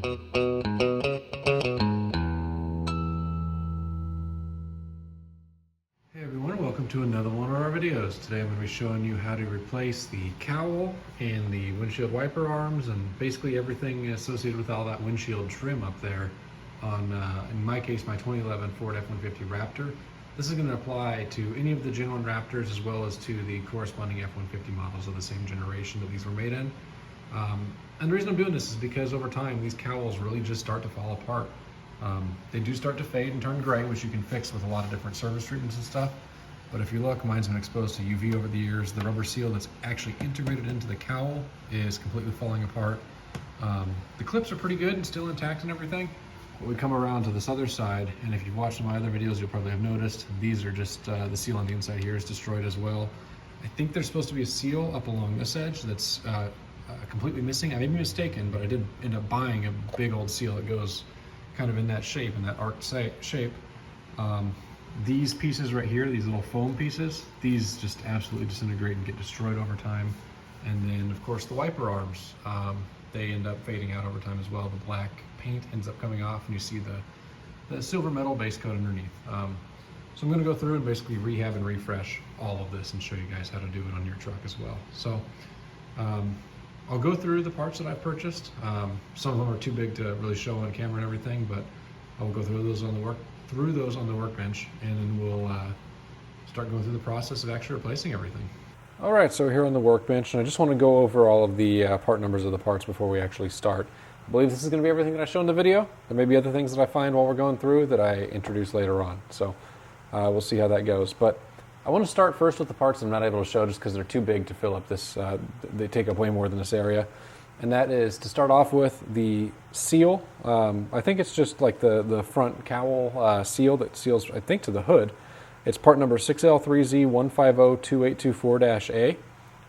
Hey everyone, welcome to another one of our videos. Today I'm going to be showing you how to replace the cowl and the windshield wiper arms and basically everything associated with all that windshield trim up there on, in my case, my 2011 Ford F-150 Raptor. This is going to apply to any of the genuine Raptors as well as to the corresponding F-150 models of the same generation that these were made in. And the reason I'm doing this is because over time these cowls really just start to fall apart. They do start to fade and turn gray, which you can fix with a lot of different service treatments and stuff. But if you look, mine's been exposed to UV over the years. The rubber seal that's actually integrated into the cowl is completely falling apart. The clips are pretty good and still intact and everything. But we come around to this other side, and if you've watched my other videos, you'll probably have noticed these are just, the seal on the inside here is destroyed as well. I think there's supposed to be a seal up along this edge that's completely missing. I may be mistaken, but I did end up buying a big old seal that goes kind of in that shape, in that arced shape. These pieces right here, these little foam pieces, these just absolutely disintegrate and get destroyed over time. And then of course the wiper arms, they end up fading out over time as well. The black paint ends up coming off and you see the silver metal base coat underneath. So I'm gonna go through and basically rehab and refresh all of this and show you guys how to do it on your truck as well. So I'll go through the parts that I've purchased. Some of them are too big to really show on camera and everything, but I'll go through those on the workbench, and then we'll start going through the process of actually replacing everything. All right, so here on the workbench, and I just want to go over all of the part numbers of the parts before we actually start. I believe this is going to be everything that I show in the video. There may be other things that I find while we're going through that I introduce later on, so we'll see how that goes. But I want to start first with the parts I'm not able to show just because they're too big to fill up this, they take up way more than this area. And that is to start off with the seal. I think it's just like the front cowl seal that seals, I think, to the hood. It's part number 6L3Z1502824-A.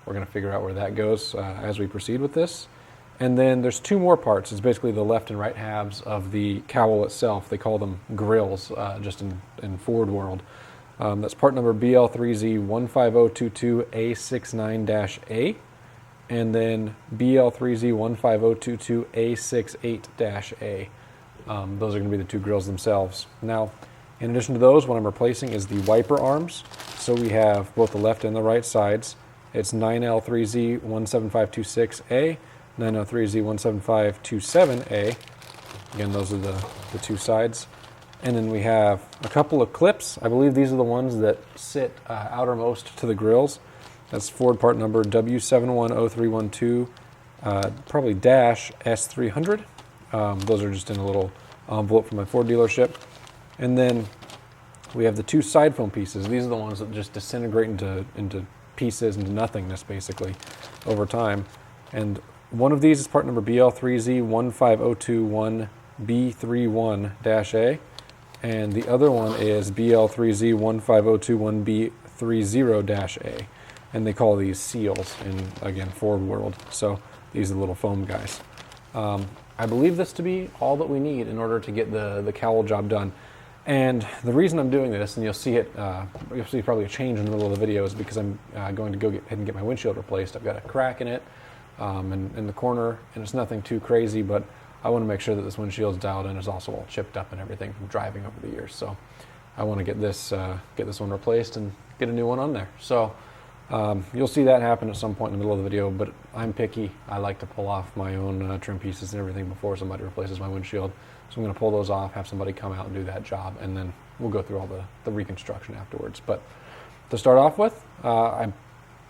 We're going to figure out where that goes as we proceed with this. And then there's two more parts. It's basically the left and right halves of the cowl itself. They call them grills just in Ford world. That's part number BL3Z15022A69-A, and then BL3Z15022A68-A. Those are going to be the two grills themselves. Now, in addition to those, what I'm replacing is the wiper arms. So we have both the left and the right sides. It's 9L3Z17526A, 9L3Z17527A. Again, those are the two sides. And then we have a couple of clips. I believe these are the ones that sit outermost to the grills. That's Ford part number W710312, probably dash S300. Those are just in a little envelope from my Ford dealership. And then we have the two side foam pieces. These are the ones that just disintegrate into pieces, into nothingness basically over time. And one of these is part number BL3Z15021B31-A. And the other one is BL3Z15021B30-A. And they call these seals in, again, Ford world. So these are the little foam guys. I believe this to be all that we need in order to get the cowl job done. And the reason I'm doing this, and you'll see probably a change in the middle of the video, is because I'm going to go ahead and get my windshield replaced. I've got a crack in it in the corner, and it's nothing too crazy, but I want to make sure that this windshield's dialed in. It's also all chipped up and everything from driving over the years. So I want to get this one replaced and get a new one on there. So you'll see that happen at some point in the middle of the video, but I'm picky. I like to pull off my own trim pieces and everything before somebody replaces my windshield. So I'm going to pull those off, have somebody come out and do that job, and then we'll go through all the reconstruction afterwards. But to start off with, I'm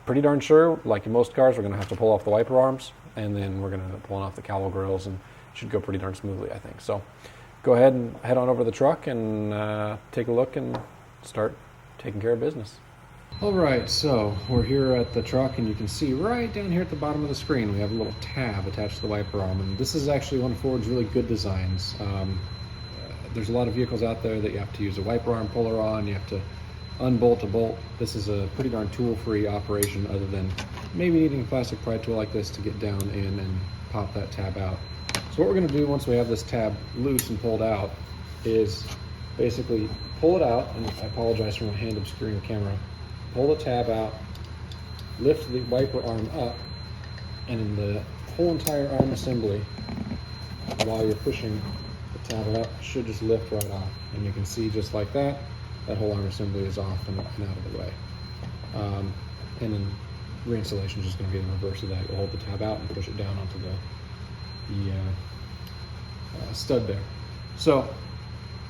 pretty darn sure, like in most cars, we're going to have to pull off the wiper arms, and then we're going to end up pulling off the cowl grills, and it should go pretty darn smoothly, I think. So go ahead and head on over to the truck and take a look and start taking care of business. All right, so we're here at the truck, and you can see right down here at the bottom of the screen we have a little tab attached to the wiper arm, and this is actually one of Ford's really good designs. There's a lot of vehicles out there that you have to use a wiper arm puller on, you have to unbolt a bolt. This is a pretty darn tool-free operation, other than maybe needing a plastic pry tool like this to get down in and pop that tab out. So what we're going to do once we have this tab loose and pulled out is basically pull it out, and I apologize for my hand obscuring the camera. Pull the tab out, lift the wiper arm up, and in the whole entire arm assembly, while you're pushing the tab up, it should just lift right off. And you can see just like that, that whole arm assembly is off and out of the way. And then reinstallation is just going to be the reverse of that. You'll hold the tab out and push it down onto the stud there. So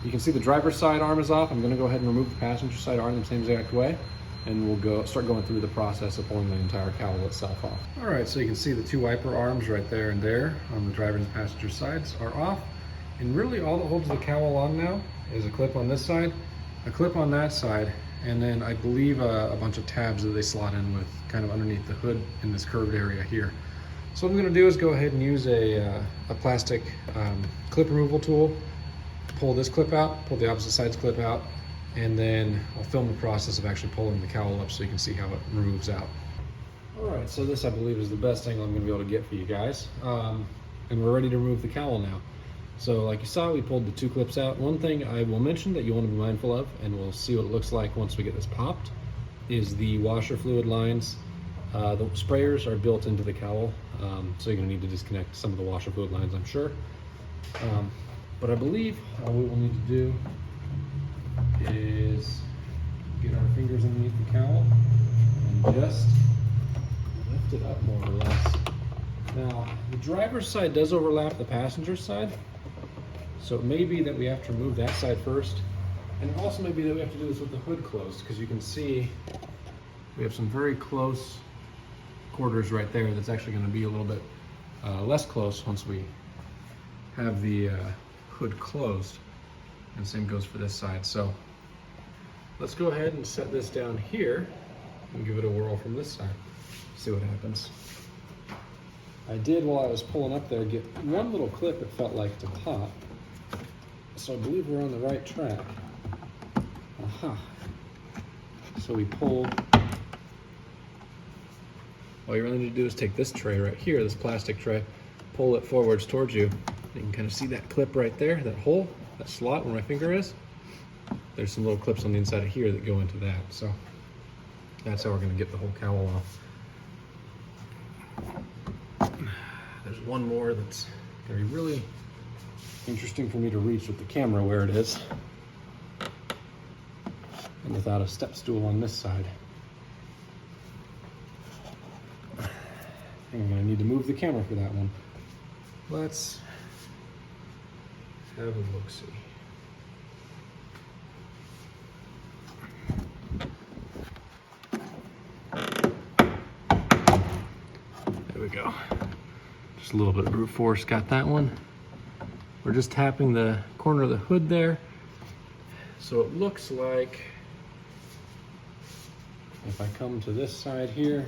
you can see the driver's side arm is off. I'm going to go ahead and remove the passenger side arm the same exact way, and we'll start going through the process of pulling the entire cowl itself off. All right, so you can see the two wiper arms right there and there on the driver and passenger sides are off. And really all that holds the cowl on now is a clip on this side, a clip on that side, and then I believe a bunch of tabs that they slot in with kind of underneath the hood in this curved area here. So what I'm gonna do is go ahead and use a plastic clip removal tool, pull this clip out, pull the opposite side's clip out, and then I'll film the process of actually pulling the cowl up so you can see how it removes out. All right, so this I believe is the best angle I'm gonna be able to get for you guys. And we're ready to remove the cowl now. So like you saw, we pulled the two clips out. One thing I will mention that you want to be mindful of, and we'll see what it looks like once we get this popped, is the washer fluid lines. The sprayers are built into the cowl, so you're gonna need to disconnect some of the washer fluid lines, I'm sure. But I believe all we will need to do is get our fingers underneath the cowl and just lift it up more or less. Now, the driver's side does overlap the passenger side, so it may be that we have to remove that side first, and it also may be that we have to do this with the hood closed, because you can see we have some very close quarters right there that's actually going to be a little bit less close once we have the hood closed, and same goes for this side. So let's go ahead and set this down here and give it a whirl from this side, see what happens. I did, while I was pulling up there, get one little clip it felt like to pop, so I believe we're on the right track. Aha. So we pulled. All you really need to do is take this tray right here, this plastic tray, pull it forwards towards you. You can kind of see that clip right there, that hole, that slot where my finger is. There's some little clips on the inside of here that go into that. So that's how we're going to get the whole cowl off. There's one more that's going to be really interesting for me to reach with the camera where it is, and without a step stool on this side. I think I'm going to need to move the camera for that one. Let's have a look-see. There we go. Just a little bit of brute force, got that one. We're just tapping the corner of the hood there. So it looks like if I come to this side here,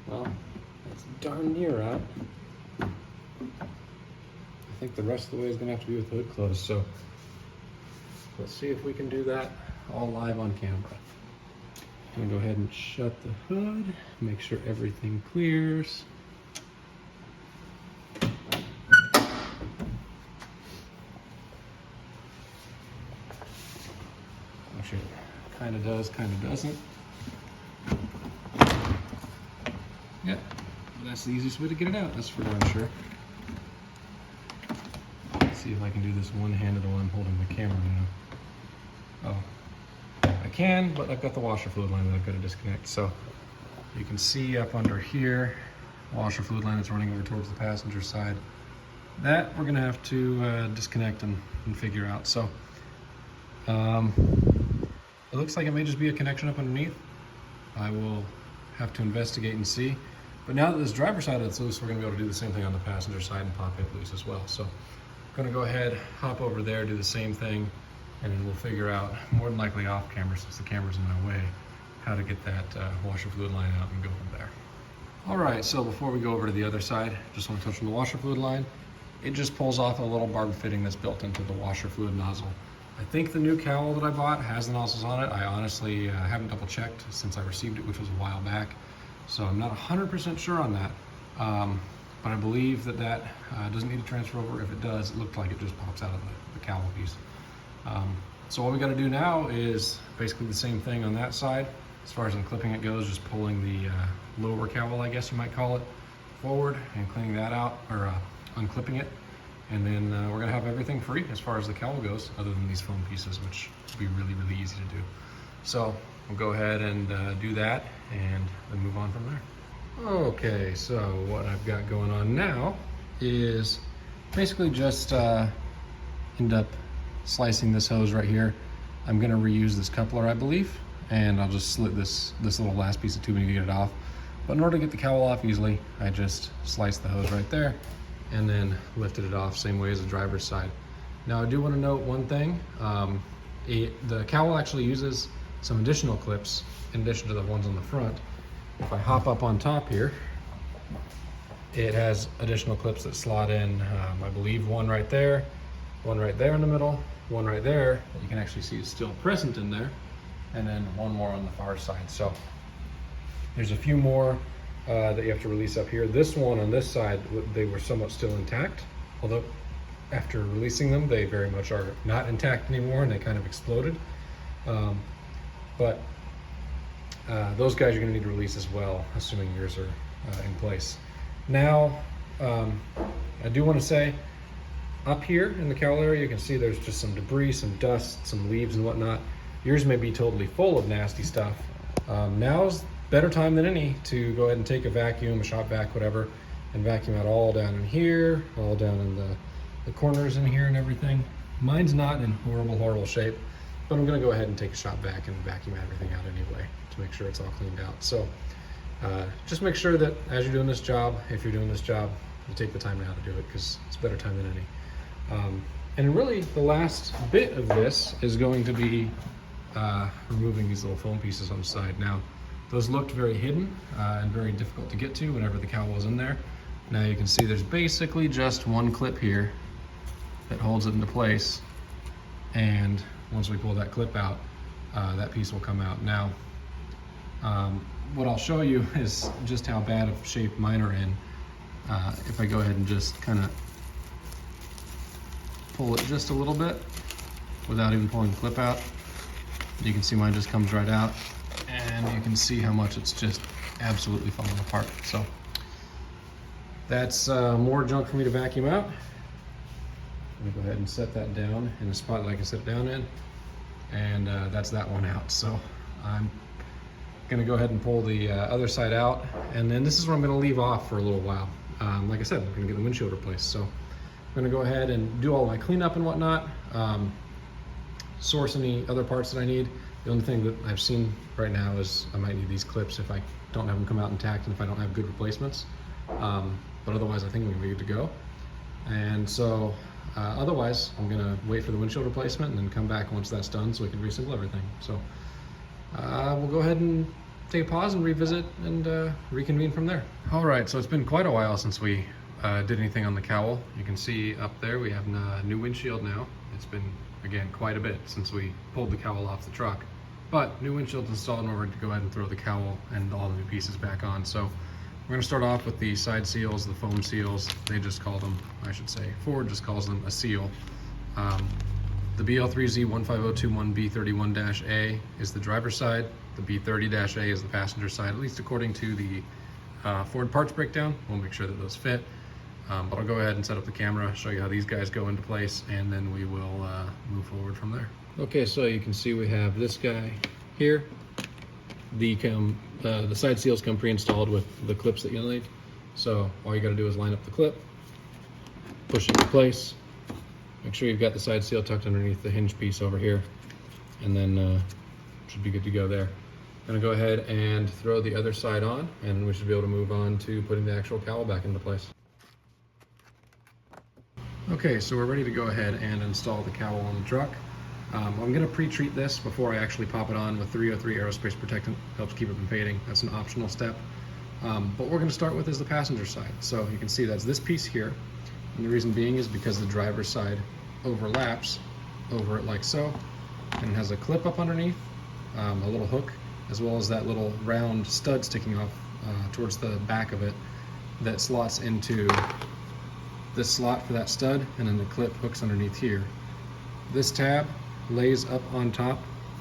well, that's darn near out. I think the rest of the way is going to have to be with the hood closed, so let's see if we can do that all live on camera. I'm going to go ahead and shut the hood, make sure everything clears. Actually, it kind of does, kind of doesn't. Yeah, that's the easiest way to get it out, that's for darn sure. See if I can do this one-handed while I'm holding the camera now. Oh, I can, but I've got the washer fluid line that I've got to disconnect. So you can see up under here, washer fluid line that's running over towards the passenger side. That we're gonna have to disconnect and figure out. So it looks like it may just be a connection up underneath. I will have to investigate and see. But now that this driver's side is loose, we're gonna be able to do the same thing on the passenger side and pop it loose as well. So gonna go ahead, hop over there, do the same thing, and then we'll figure out, more than likely off camera since the camera's in my way, how to get that washer fluid line out and go from there. All right, so before we go over to the other side, just want to touch on the washer fluid line. It just pulls off a little barb fitting that's built into the washer fluid nozzle. I think the new cowl that I bought has the nozzles on it. I honestly haven't double checked since I received it, which was a while back. So I'm not 100% sure on that. but I believe that doesn't need to transfer over. If it does, it looked like it just pops out of the cowl piece. So all we got to do now is basically the same thing on that side. As far as unclipping it goes, just pulling the lower cowl, I guess you might call it, forward and cleaning that out, or unclipping it. And then we're gonna have everything free as far as the cowl goes, other than these foam pieces, which will be really, really easy to do. So we'll go ahead and do that and then move on from there. Okay, so what I've got going on now is basically just end up slicing this hose right here. I'm gonna reuse this coupler, I believe, and I'll just slit this little last piece of tubing to get it off. But in order to get the cowl off easily, I just sliced the hose right there and then lifted it off same way as the driver's side. Now I do want to note one thing. The cowl actually uses some additional clips in addition to the ones on the front. If I hop up on top here, it has additional clips that slot in, I believe one right there in the middle, one right there that you can actually see is still present in there, and then one more on the far side. So there's a few more that you have to release up here. This one on this side, they were somewhat still intact, although after releasing them, they very much are not intact anymore and they kind of exploded. But those guys you're gonna need to release as well, assuming yours are in place. Now, I do wanna say, up here in the cowl area, you can see there's just some debris, some dust, some leaves and whatnot. Yours may be totally full of nasty stuff. Now's better time than any to go ahead and take a vacuum, a shop vac, whatever, and vacuum out all down in here, all down in the corners in here and everything. Mine's not in horrible shape, but I'm gonna go ahead and take a shop vac and vacuum everything out anyway to make sure it's all cleaned out. So just make sure that as you're doing this job, if you're doing this job, you take the time now to do it, because it's better time than any. And really the last bit of this is going to be removing these little foam pieces on the side. Now, those looked very hidden and very difficult to get to whenever the cowl was in there. Now you can see there's basically just one clip here that holds it into place. And once we pull that clip out, that piece will come out. Now, what I'll show you is just how bad of shape mine are in. If I go ahead and just kind of pull it just a little bit without even pulling the clip out, you can see mine just comes right out. And you can see how much it's just absolutely falling apart. So that's more junk for me to vacuum out. I'm gonna go ahead and set that down in the spot that I can set it down in. And that's that one out. So I'm gonna go ahead and pull the other side out. And then this is what I'm gonna leave off for a little while. Like I said, I'm gonna get the windshield replaced. So I'm gonna go ahead and do all my cleanup and whatnot. Source any other parts that I need. The only thing that I've seen right now is I might need these clips if I don't have them come out intact and if I don't have good replacements. But otherwise, I think I'm gonna be good to go. And so otherwise, I'm gonna wait for the windshield replacement and then come back once that's done so we can reassemble everything. So we'll go ahead and take a pause and revisit and reconvene from there. All right, so it's been quite a while since we did anything on the cowl. You can see up there we have a new windshield now. It's been, again, quite a bit since we pulled the cowl off the truck. But new windshield's installed and we're ready to go ahead and throw the cowl and all the new pieces back on. So we're gonna start off with the side seals, the foam seals. They just call them, I should say, Ford just calls them a seal. The BL3Z15021B31-A is the driver's side. The B30-A is the passenger side, at least according to the Ford parts breakdown. We'll make sure that those fit. But I'll go ahead and set up the camera, show you how these guys go into place, and then we will move forward from there. Okay, so you can see we have this guy here. The side seals come pre-installed with the clips that you'll need. So all you gotta do is line up the clip, push it into place, make sure you've got the side seal tucked underneath the hinge piece over here, and then should be good to go there. I'm gonna go ahead and throw the other side on, and we should be able to move on to putting the actual cowl back into place. Okay, so we're ready to go ahead and install the cowl on the truck. I'm gonna pre-treat this before I actually pop it on with 303 aerospace protectant. Helps keep it from fading. That's an optional step. But what we're gonna start with is the passenger side. So you can see that's this piece here. And the reason being is because the driver's side overlaps over it like so. And it has a clip up underneath, a little hook, as well as that little round stud sticking off towards the back of it. that slots into this slot for that stud, and then the clip hooks underneath here. This tab lays up on top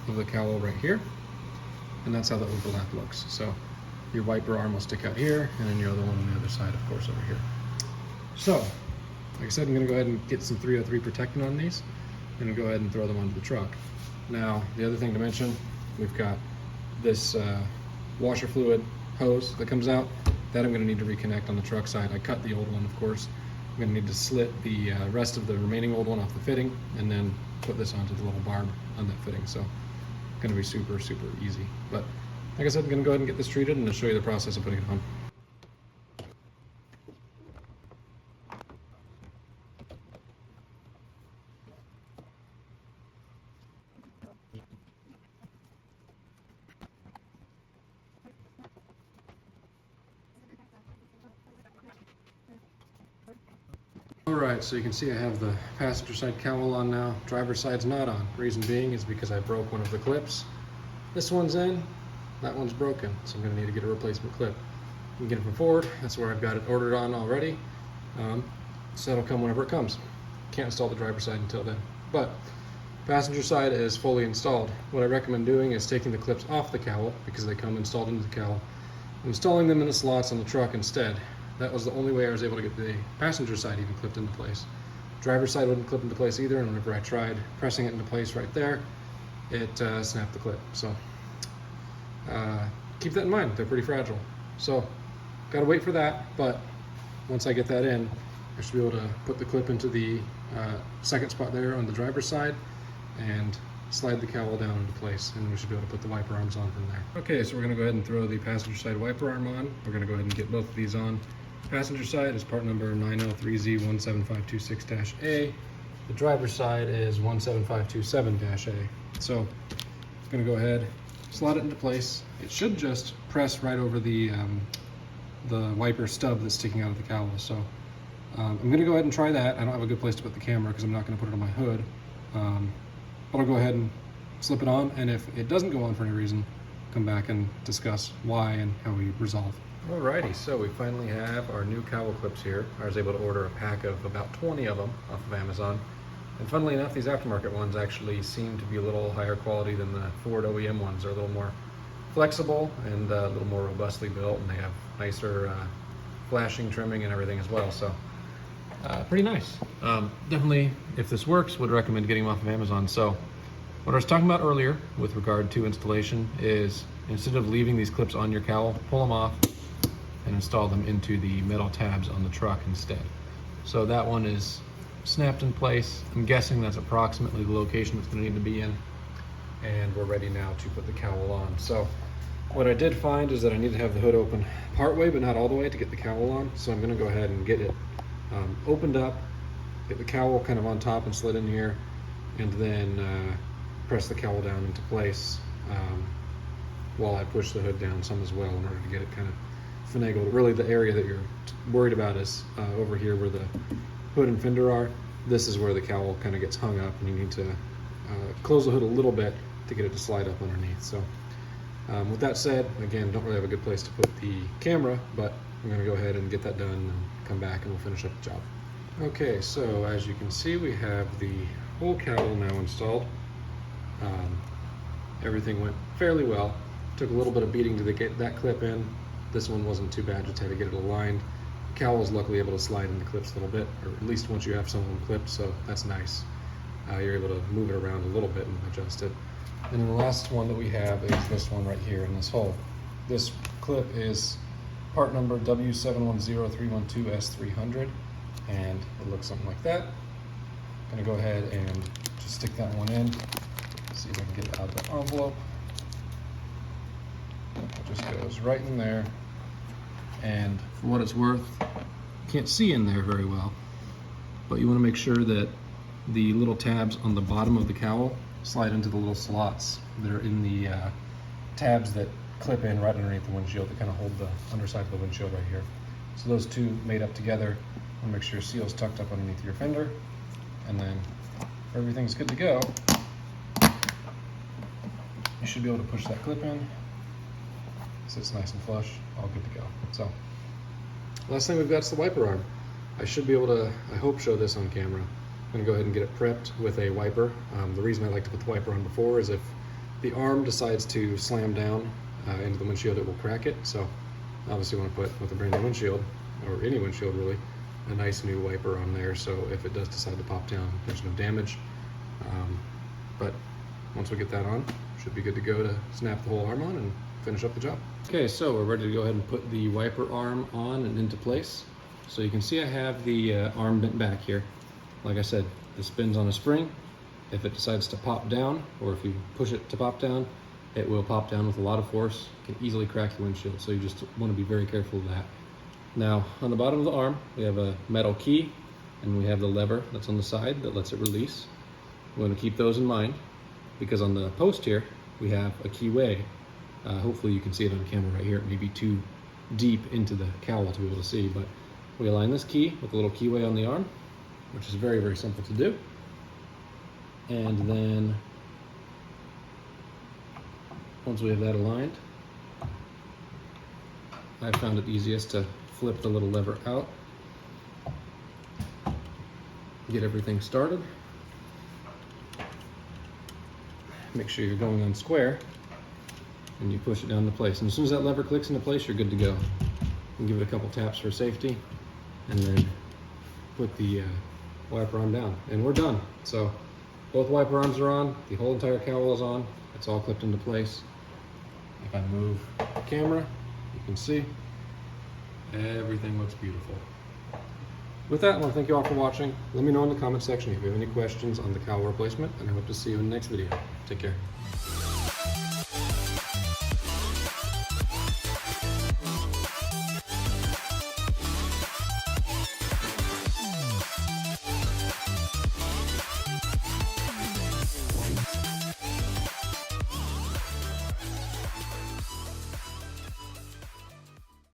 of the cowl right here, and that's how the overlap looks. So your wiper arm will stick out here, and then your other one on the other side, of course, over here. So, like I said, I'm going to go ahead and get some 303 protectant on these, and go ahead and throw them onto the truck. Now, the other thing to mention, we've got this washer fluid hose that comes out. That I'm going to need to reconnect on the truck side. I cut the old one, of course. I'm going to need to slit the rest of the remaining old one off the fitting, and then put this onto the little barb on that fitting. So, it's going to be super, super easy. But, like I said, I'm going to go ahead and get this treated, and I'll show you the process of putting it on. Alright, so you can see I have the passenger side cowl on now. Driver's side's not on. Reason being is because I broke one of the clips. This one's in, that one's broken, so I'm going to need to get a replacement clip. You can get it from Ford, that's where I've got it ordered on already. So that'll come whenever it comes. Can't install the driver's side until then. But passenger side is fully installed. What I recommend doing is taking the clips off the cowl, because they come installed into the cowl, and installing them in the slots on the truck instead. That was the only way I was able to get the passenger side even clipped into place. Driver's side wouldn't clip into place either, and whenever I tried pressing it into place right there, it snapped the clip. So keep that in mind, they're pretty fragile. So gotta wait for that, but once I get that in, I should be able to put the clip into the second spot there on the driver's side and slide the cowl down into place, and we should be able to put the wiper arms on from there. Okay, so we're gonna go ahead and throw the passenger side wiper arm on. We're gonna go ahead and get both of these on. Passenger side is part number 903Z17526-A. The driver's side is 17527-A. So I'm gonna go ahead, slot it into place. It should just press right over the wiper stub that's sticking out of the cowl. So I'm gonna go ahead and try that. I don't have a good place to put the camera because I'm not gonna put it on my hood. But I'll go ahead and slip it on, and if it doesn't go on for any reason, come back and discuss why and how we resolve. Alrighty, so we finally have our new cowl clips here. I was able to order a pack of about 20 of them off of Amazon. And funnily enough, these aftermarket ones actually seem to be a little higher quality than the Ford OEM ones. They're a little more flexible and a little more robustly built, and they have nicer flashing trimming and everything as well. So pretty nice. Definitely, if this works, would recommend getting them off of Amazon. So what I was talking about earlier with regard to installation is, instead of leaving these clips on your cowl, pull them off and install them into the metal tabs on the truck instead. So that one is snapped in place. I'm guessing that's approximately the location it's going to need to be in, and we're ready now to put the cowl on. So what I did find is that I need to have the hood open part way but not all the way to get the cowl on. So I'm going to go ahead and get it opened up, get the cowl kind of on top and slid in here, and then press the cowl down into place while I push the hood down some as well, in order to get it kind of finagled. Really, the area that you're worried about is over here where the hood and fender are. This is where the cowl kind of gets hung up, and you need to close the hood a little bit to get it to slide up underneath. So with that said, again, don't really have a good place to put the camera, but I'm going to go ahead and get that done and come back and we'll finish up the job. Okay, so as you can see, we have the whole cowl now installed. Everything went fairly well. Took a little bit of beating to get that clip in. This one wasn't too bad, just had to get it aligned. The cowl was luckily able to slide in the clips a little bit, or at least once you have some of them clipped, so that's nice. You're able to move it around a little bit and adjust it. And then the last one that we have is this one right here in this hole. This clip is part number W710312S300, and it looks something like that. I'm gonna go ahead and just stick that one in, see if I can get it out of the envelope. It just goes right in there, and for what it's worth, you can't see in there very well, but you want to make sure that the little tabs on the bottom of the cowl slide into the little slots that are in the tabs that clip in right underneath the windshield that kind of hold the underside of the windshield right here. So those two made up together, and make sure your seal's tucked up underneath your fender, and then if everything's good to go, you should be able to push that clip in. So it's nice and flush, all good to go. So Last thing we've got is the wiper arm. I should be able to, I hope, show this on camera. I'm going to go ahead and get it prepped with a wiper. The reason I like to put the wiper on before is if the arm decides to slam down into the windshield, it will crack it. So obviously you want to put, with a brand new windshield, or any windshield really, a nice new wiper on there, so if it does decide to pop down, there's no damage. But once we get that on, should be good to go to snap the whole arm on and finish up the job. Okay, so we're ready to go ahead and put the wiper arm on and into place. So you can see I have the arm bent back here. Like I said, this spins on a spring. If it decides to pop down, or if you push it to pop down, it will pop down with a lot of force. It can easily crack your windshield, so you just want to be very careful of that. Now, on the bottom of the arm, we have a metal key, and we have the lever that's on the side that lets it release. We want to keep those in mind, because on the post here, we have a keyway. Hopefully you can see it on camera right here. It may be too deep into the cowl to be able to see, but we align this key with a little keyway on the arm, which is very, very simple to do. And then, once we have that aligned, I found it easiest to flip the little lever out, get everything started. Make sure you're going on square, and you push it down into place. And as soon as that lever clicks into place, you're good to go. And give it a couple taps for safety, and then put the wiper arm down, and we're done. So both wiper arms are on, the whole entire cowl is on, it's all clipped into place. If I move the camera, you can see everything looks beautiful. With that, I want to thank you all for watching. Let me know in the comment section if you have any questions on the cowl replacement, and I hope to see you in the next video. Take care.